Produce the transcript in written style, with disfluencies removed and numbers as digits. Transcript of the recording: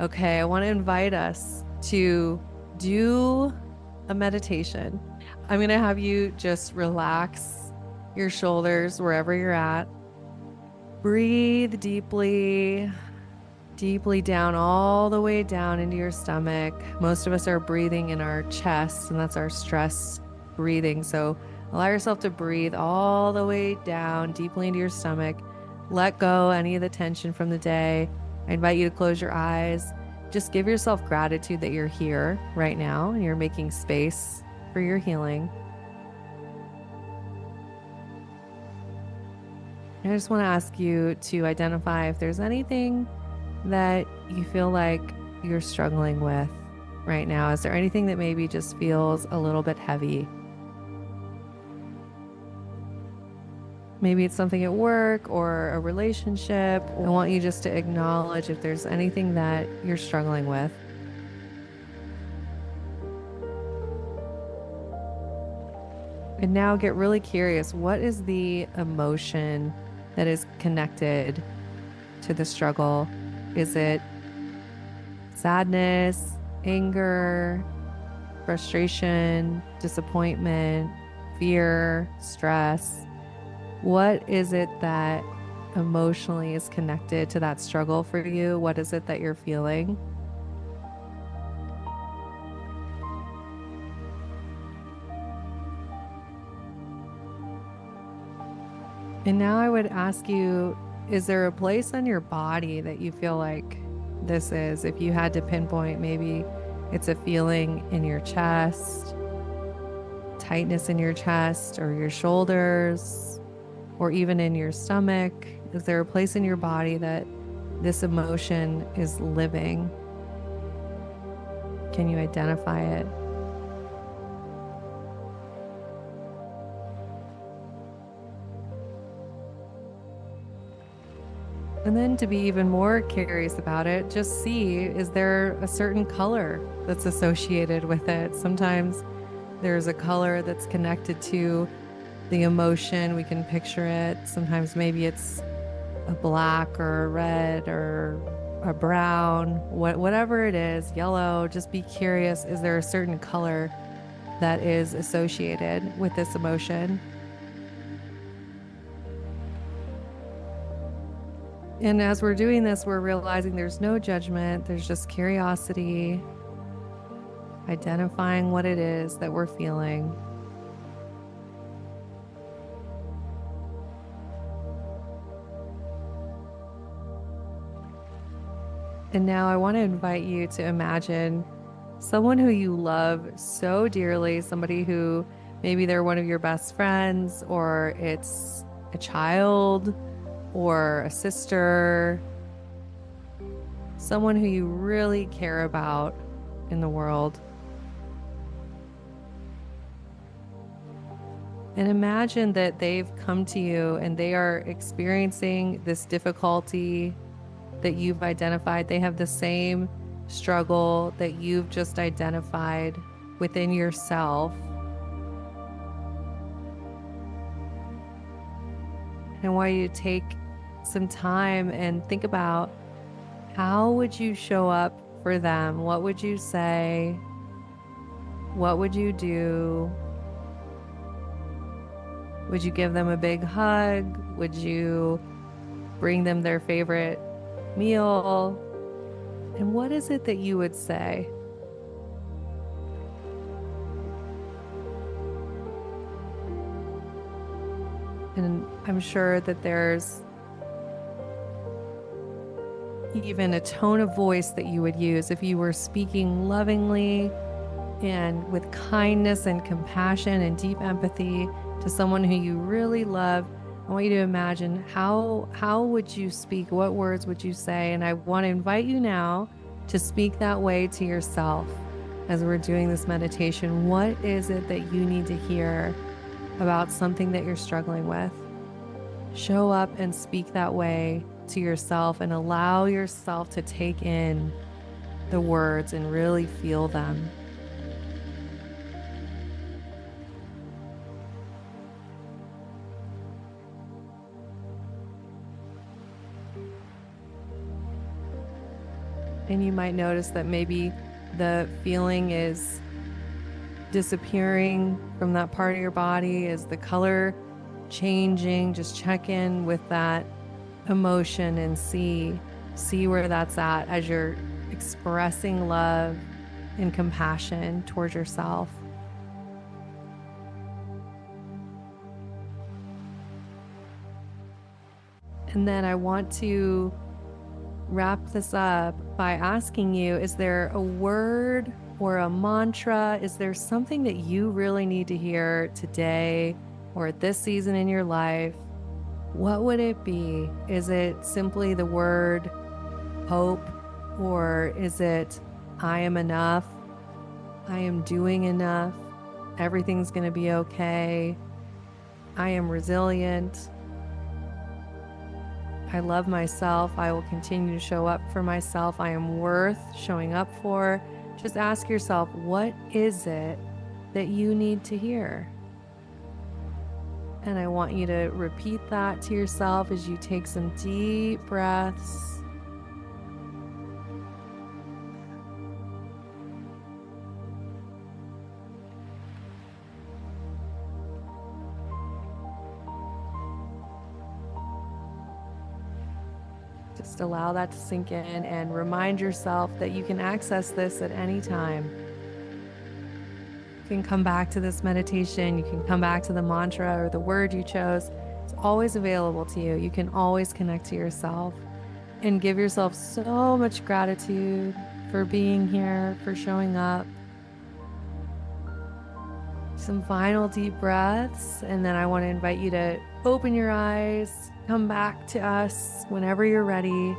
Okay, I want to invite us to do a meditation. I'm going to have you just relax your shoulders wherever you're at. Breathe deeply, deeply down, all the way down into your stomach. Most of us are breathing in our chest, and that's our stress breathing. So allow yourself to breathe all the way down, deeply into your stomach. Let go any of the tension from the day. I invite you to close your eyes. Just give yourself gratitude that you're here right now and you're making space for your healing. And I just want to ask you to identify if there's anything that you feel like you're struggling with right now. Is there anything that maybe just feels a little bit heavy? Maybe it's something at work or a relationship. I want you just to acknowledge if there's anything that you're struggling with. And now get really curious. What is the emotion that is connected to the struggle? Is it sadness, anger, frustration, disappointment, fear, stress? What is it that emotionally is connected to that struggle for you? What is it that you're feeling? And now I would ask you, is there a place on your body that you feel like this is? If you had to pinpoint, maybe it's a feeling in your chest, tightness in your chest or your shoulders, or even in your stomach. Is there a place in your body that this emotion is living? Can you identify it? And then to be even more curious about it, just see, is there a certain color that's associated with it? Sometimes there's a color that's connected to the emotion. We can picture it. Sometimes maybe it's a black or a red or a brown, whatever it is, yellow. Just be curious. Is there a certain color that is associated with this emotion? And as we're doing this, we're realizing there's no judgment, there's just curiosity, identifying what it is that we're feeling. And now I want to invite you to imagine someone who you love so dearly, somebody who maybe they're one of your best friends, or it's a child, or a sister, someone who you really care about in the world. And imagine that they've come to you and they are experiencing this difficulty that you've identified. They have the same struggle that you've just identified within yourself. And I want you to take some time and think about, how would you show up for them? What would you say? What would you do? Would you give them a big hug? Would you bring them their favorite meal? And what is it that you would say? And I'm sure that there's even a tone of voice that you would use if you were speaking lovingly and with kindness and compassion and deep empathy to someone who you really love. I want you to imagine, how would you speak? What words would you say? And I want to invite you now to speak that way to yourself as we're doing this meditation. What is it that you need to hear about something that you're struggling with? Show up and speak that way to yourself and allow yourself to take in the words and really feel them. And you might notice that maybe the feeling is disappearing from that part of your body. Is the color changing? Just check in with that emotion and see where that's at as you're expressing love and compassion towards yourself. And then I want to wrap this up by asking you, is there a word or a mantra? Is there something that you really need to hear today or at this season in your life? What would it be? Is it simply the word hope? Or is it, I am enough? I am doing enough. Everything's going to be okay. I am resilient. I love myself. I will continue to show up for myself. I am worth showing up for. Just ask yourself, what is it that you need to hear? And I want you to repeat that to yourself as you take some deep breaths. Just allow that to sink in and remind yourself that you can access this at any time. You can come back to this meditation. You can come back to the mantra or the word you chose. It's always available to you. You can always connect to yourself and give yourself so much gratitude for being here, for showing up. Some final deep breaths, and then I want to invite you to open your eyes, come back to us whenever you're ready.